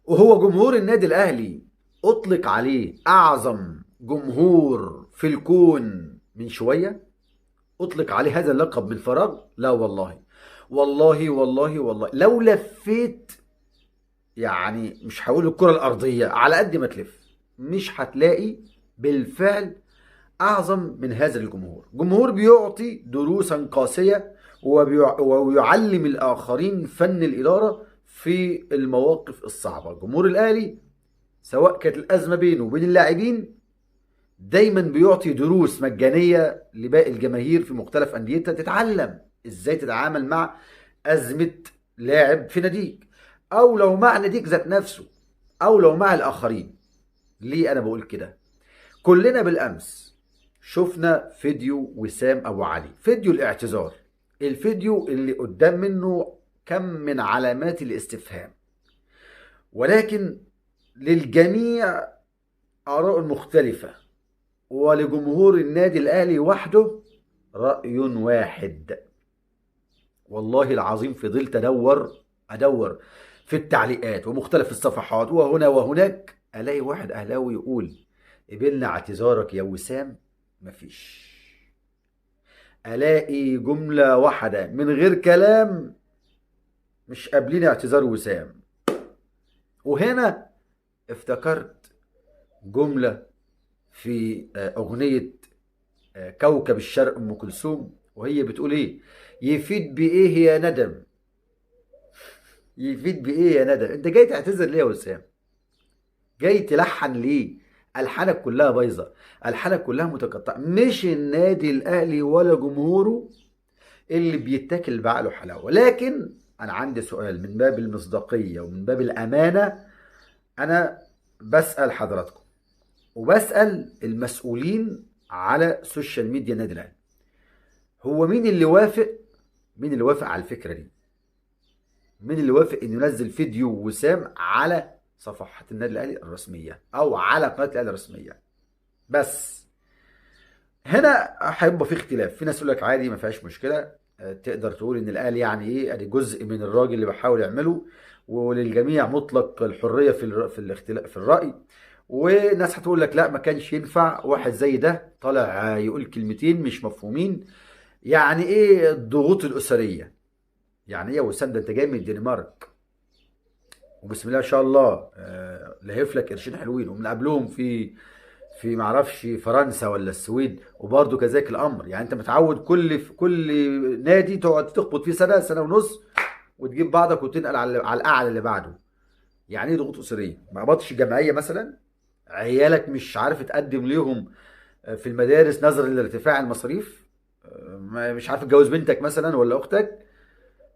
وهو جمهور النادي الاهلي اطلق عليه اعظم جمهور في الكون من شويه. اطلق عليه هذا اللقب من فراغ؟ لا والله. والله والله والله لو لفيت، يعني مش هقول الكرة الأرضية، على قد ما تلف مش هتلاقي بالفعل أعظم من هذا الجمهور. جمهور بيعطي دروسا قاسية ويعلم الآخرين فن الإدارة في المواقف الصعبة. جمهور الأهلي سواء كانت الأزمة بينه وبين اللاعبين دايما بيعطي دروس مجانية لباقي الجماهير في مختلف أنديتها، تتعلم ازاي تتعامل مع أزمة لاعب في ناديك، أو لو مع ناديك ذات نفسه، أو لو مع الآخرين. ليه أنا بقول كده؟ كلنا بالأمس شفنا فيديو وسام أبو علي، فيديو الاعتذار، الفيديو اللي قدام منه كم من علامات الاستفهام، ولكن للجميع آراء مختلفة، ولجمهور النادي الأهلي وحده رأي واحد. والله العظيم فضلت أدور في التعليقات ومختلف الصفحات وهنا وهناك، ألاقي واحد أهلاوي يقول قبلنا اعتذارك يا وسام. مفيش. ألاقي جملة واحدة من غير كلام: مش قابلين اعتذار وسام. وهنا افتكرت جملة في أغنية كوكب الشرق ام كلثوم، وهي بتقول ايه: يفيد بايه يا ندم. يفيد بايه يا ندم؟ انت جاي تعتذر ليه يا وسام؟ جاي تلحن ليه؟ الحانك كلها بايظه، الحانك كلها متقطعه. مش النادي الاهلي ولا جمهوره اللي بيتاكل بعقله حلاوه. لكن انا عندي سؤال من باب المصداقيه ومن باب الامانه، انا بسال حضراتكم وبسال المسؤولين على سوشيال ميديا النادي الاهلي: هو مين اللي وافق؟ مين اللي وافق على الفكره دي؟ مين اللي وافق انه ينزل فيديو وسام على صفحات النادي الاهلي الرسميه او على قناه الاهلي الرسميه؟ بس هنا هيبقى في اختلاف. في ناس يقول لك عادي ما فيهاش مشكله، تقدر تقول ان الاهلي يعني ايه، ادي جزء من الراجل اللي بيحاول يعمله، وللجميع مطلق الحريه في الاختلاف في الراي. وناس هتقول لك لا، ما كانش ينفع واحد زي ده طالع يقول كلمتين مش مفهومين. يعني ايه الضغوط الاسريه؟ يعني ايه يا وسام؟ ده انت جاي من الدنمارك وبسم الله ما شاء الله، لهف لك قرشين حلوين، ومن قبلهم في معرفش فرنسا ولا السويد، وبرضه كذلك الامر. يعني انت متعود في كل نادي تقعد تخبط فيه سنه سنه ونص، وتجيب بعضك وتنقل على القعده اللي بعده. يعني ايه ضغوط اسريه؟ ما قبضتش جمعيه مثلا؟ عيالك مش عارف تقدم ليهم في المدارس نظرا لارتفاع المصاريف؟ مش عارف تجوز بنتك مثلا ولا اختك؟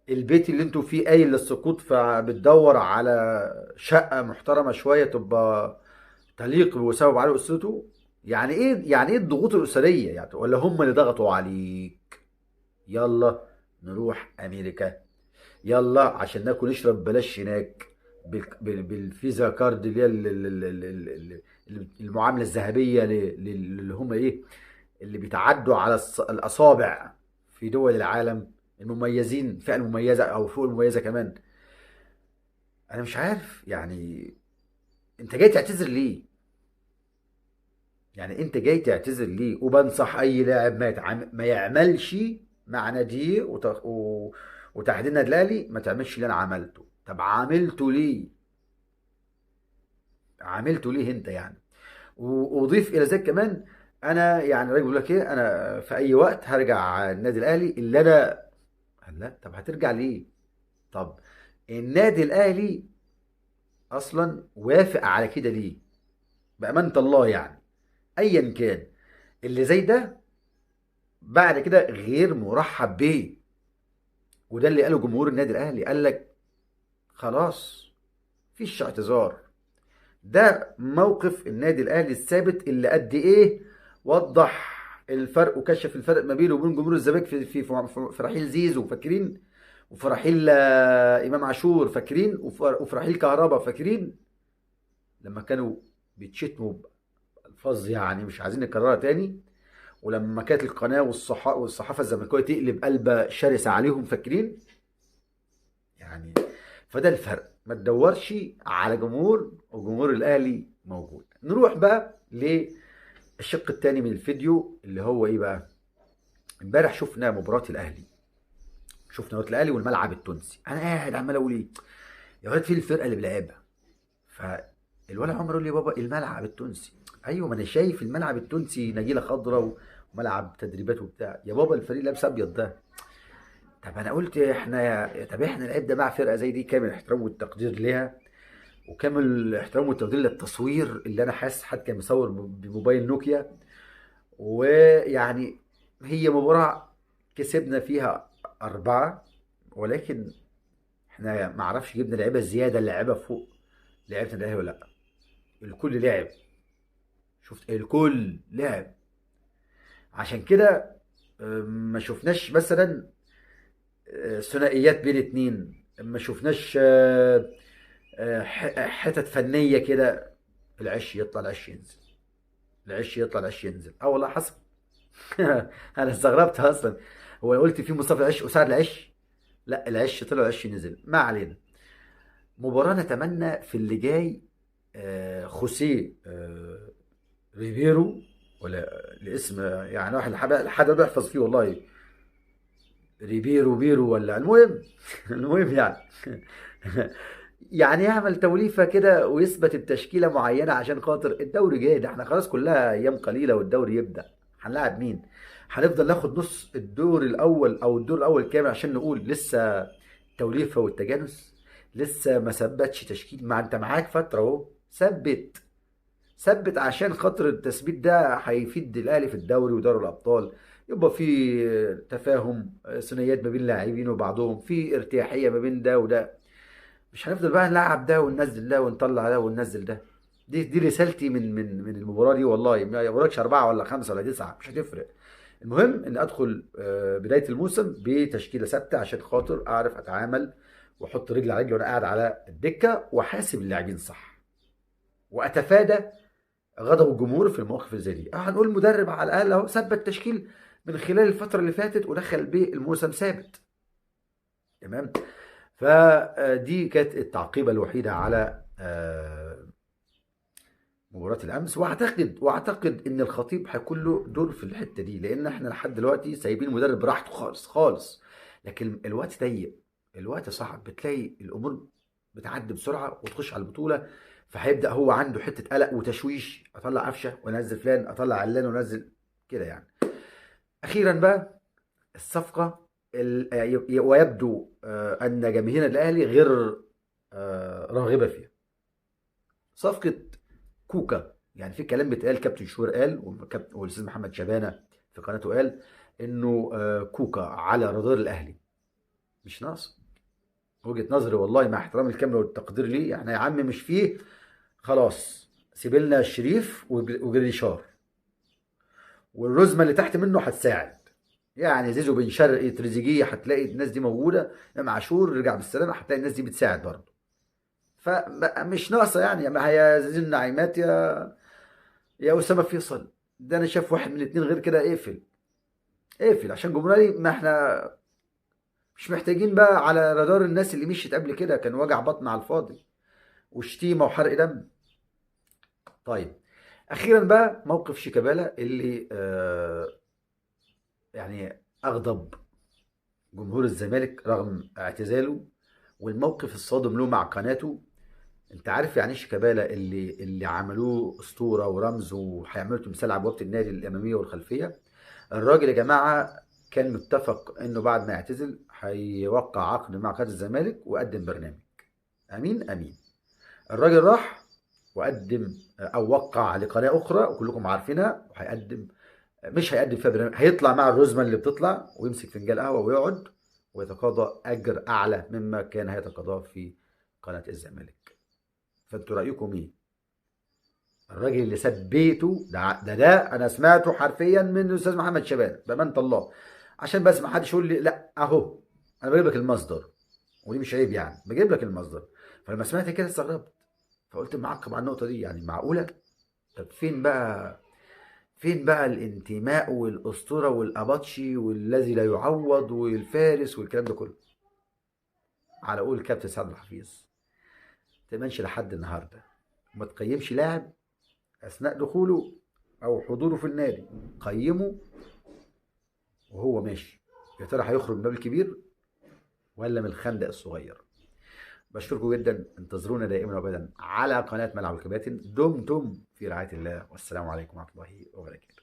البيت اللي انتوا فيه قايل للسقوط، فبتدور على شقة محترمة شوية تبقى تليق بسبب على أسرته؟ يعني ايه؟ يعني ايه الضغوط الأسرية يعني؟ ولا هم اللي ضغطوا عليك؟ يلا نروح أمريكا، يلا عشان ناكل نشرب بلاش هناك بالفيزا كارد اللي هي المعاملة الذهبية اللي هم ايه، اللي بيتعدوا على الأصابع في دول العالم، المميزين، الفئة المميزة أو فوق المميزة كمان. أنا مش عارف يعني أنت جاي تعتذر ليه؟ يعني أنت جاي تعتذر ليه؟ وبنصح أي لاعب ما يعملش مع ناديه وتحديد النادي الأهلي، ما تعملش اللي أنا عملته. طب عملته ليه؟ عملته ليه أنت يعني؟ وأضيف إلى ذلك كمان، أنا يعني راجل بقول لك إيه، أنا في أي وقت هرجع النادي الأهلي اللي أنا. لا، طب هترجع ليه؟ طب النادي الاهلي اصلا وافق على كده ليه؟ بامانه الله يعني، ايا كان اللي زي ده بعد كده غير مرحب بيه. وده اللي قاله جمهور النادي الاهلي، قال لك خلاص مفيش اعتذار. ده موقف النادي الاهلي الثابت اللي قد ايه وضح الفرق وكشف الفرق ما بينه وبين جمهور الزمالك في رحيل زيزو، فاكرين؟ وفي رحيل امام عاشور، فاكرين؟ وفي رحيل كهربا، فاكرين؟ لما كانوا بيتشتموا بألفاظ يعني مش عايزين نكررها تاني، ولما كانت القناة والصحافة الزملكاوية تقلب قلبة شرسة عليهم، فاكرين؟ يعني فده الفرق ما تدورش على جمهور، وجمهور الاهلي موجود. نروح بقى للشق الثاني من الفيديو اللي هو ايه بقى. امبارح شفنا مباراة الاهلي، شفنا مباراة الاهلي والملعب التونسي. انا قاعد عمال اقول ايه يا ولد، فين الفرقة اللي بلعبها؟ فالولد عمر يقول لي بابا الملعب التونسي. ايوه، ما انا شايف الملعب التونسي نجيله خضراء وملعب تدريبات وبتاع. يا بابا الفريق لابس ابيض ده. طب انا قلت احنا لعبنا مع فرقه زي دي، كامل الاحترام والتقدير ليها، وكامل الاحترام والتقدير للتصوير اللي انا حاسس حد كان مصور بموبايل نوكيا. ويعني هي مباراة كسبنا فيها 4، ولكن احنا ما اعرفش جبنا لعيبه زياده، اللعيبه فوق لعيبه الاهلي ولا لا. الكل لعب، شفت الكل لعب. عشان كده ما شفناش مثلا ثنائيات بين اتنين، ما شفناش حتت فنيه كده. العش يطلع العش ينزل، العش يطلع العش ينزل. اه والله حصل. انا استغربت اصلا. هو قلت في مصطفى العش وسعد العش؟ لا، العش طلع العش نزل. ما علينا. مباراة نتمنى في اللي جاي خوسيه ريبيرو، ولا الاسم يعني واحد حد بيحفظ فيه والله. ريبيرو بيرو ولا المهم. المهم يعني. يعني يعمل توليفه كده ويثبت بتشكيله معينه عشان خاطر الدوري جاي. ده احنا خلاص كلها ايام قليله والدوري يبدا. هنلاعب مين؟ هنفضل ناخد نص الدور الاول او الدور الاول كامل عشان نقول لسه توليفه والتجانس؟ لسه ما ثبتش تشكيل. ما انت معاك فتره اهو، ثبت ثبت عشان خاطر التثبيت ده هيفيد الاهلي في الدوري ودوري الابطال. يبقى في تفاهم، ثنائيات ما بين لاعبين وبعضهم، في ارتياحيه ما بين ده وده. مش هنفضل بقى نلعب ده وننزل ده ونطلع ده وننزل ده. دي رسالتي من المباراه دي والله. ما يقولكش 4 ولا 5 ولا 9، مش هتفرق. المهم ان ادخل بدايه الموسم بتشكيله ثابته عشان خاطر اعرف اتعامل واحط رجل على رجل وانا قاعد على الدكه، واحاسب اللاعبين صح، واتفادى غضب الجمهور في المواقف اللي زي دي. هنقول مدرب على الاقل اهو ثبت تشكيل من خلال الفتره اللي فاتت ودخل بيه الموسم ثابت. تمام. فدي كانت التعقيبه الوحيده على مباراة الأمس. وأعتقد إن الخطيب هيكون له دور في الحتة دي، لأن إحنا لحد دلوقتي سايبين المدرب براحته خالص خالص. لكن الوقت ضيق، الوقت صعب، بتلاقي الأمور بتعدي بسرعة وتخش على البطولة. فهيبدأ هو عنده حتة قلق وتشويش، أطلع قفشة وأنزل فلان، أطلع علان وأنزل كده يعني. أخيرا بقى الصفقة ويبدو أن جماهير الأهلي غير راغبة فيها. صفقة كوكا. يعني في كلام بيتقال، كابتن شوبير قال والاستاذ محمد شبانه في قناته قال انه كوكا على رادار الاهلي. مش ناقص. وجهه نظري والله مع احترامي الكامل والتقدير ليه، احنا يا عم مش فيه خلاص. سيب لنا شريف وجريشار، والرزمه اللي تحت منه هتساعد. يعني زيزو بن شرقي تريزيجيه، هتلاقي الناس دي موجوده. امام عاشور رجع بالسلامه، هتلاقي الناس دي بتساعد برضه. فمش ناقصه يعني. ما هي زيزو النعيمات يا اسامه فيصل. ده انا شايف واحد من الاثنين غير كده اقفل. اقفل عشان جمهوري. ما احنا مش محتاجين بقى على رادار الناس اللي مشيت قبل كده. كان وجع بطن على الفاضي وشتيمه وحرق دم. طيب، اخيرا بقى موقف شيكابالا اللي يعني اغضب جمهور الزمالك رغم اعتزاله، والموقف الصادم له مع قناته. انت عارف يعني ايه شيكابالا اللي عملوه اسطوره ورمز وهيعملوا تمثال على بوابه النادي الاماميه والخلفيه؟ الراجل يا جماعه كان متفق انه بعد ما يعتزل هيوقع عقد مع قناه الزمالك وقدم برنامج. امين امين. الراجل راح وقدم او وقع لقناه اخرى وكلكم عارفينها، وهيقدم. مش هيقدم فيها برنامج، هيطلع مع الرزمه اللي بتطلع ويمسك فنجان قهوه ويقعد ويتقاضى اجر اعلى مما كان هيتقاضاه في قناه الزمالك. فانتوا رايكم ايه؟ الراجل اللي ساب بيته ده انا سمعته حرفيا من الاستاذ محمد شبانه بامانه الله. عشان بس ما حدش يقول لي لا اهو، انا بجيب لك المصدر، ودي مش عيب يعني، بجيب لك المصدر. فلما سمعت كده استغربت، فقلت معقب على النقطه دي. يعني معقوله؟ طب فين بقى الانتماء والاسطوره والاباتشي والذي لا يعوض والفارس والكلام ده كله على قول كابتن سعد الحفيظ؟ تأمنش لحد النهارده، وما تقيمش لاعب اثناء دخوله او حضوره في النادي. قيمه وهو ماشي، يا ترى هيخرج من باب الكبير ولا من الخندق الصغير. بشكركم جدا، انتظرونا دائما وابدا على قناه ملعب الكباتن. دمتم في رعايه الله، والسلام عليكم ورحمه الله وبركاته.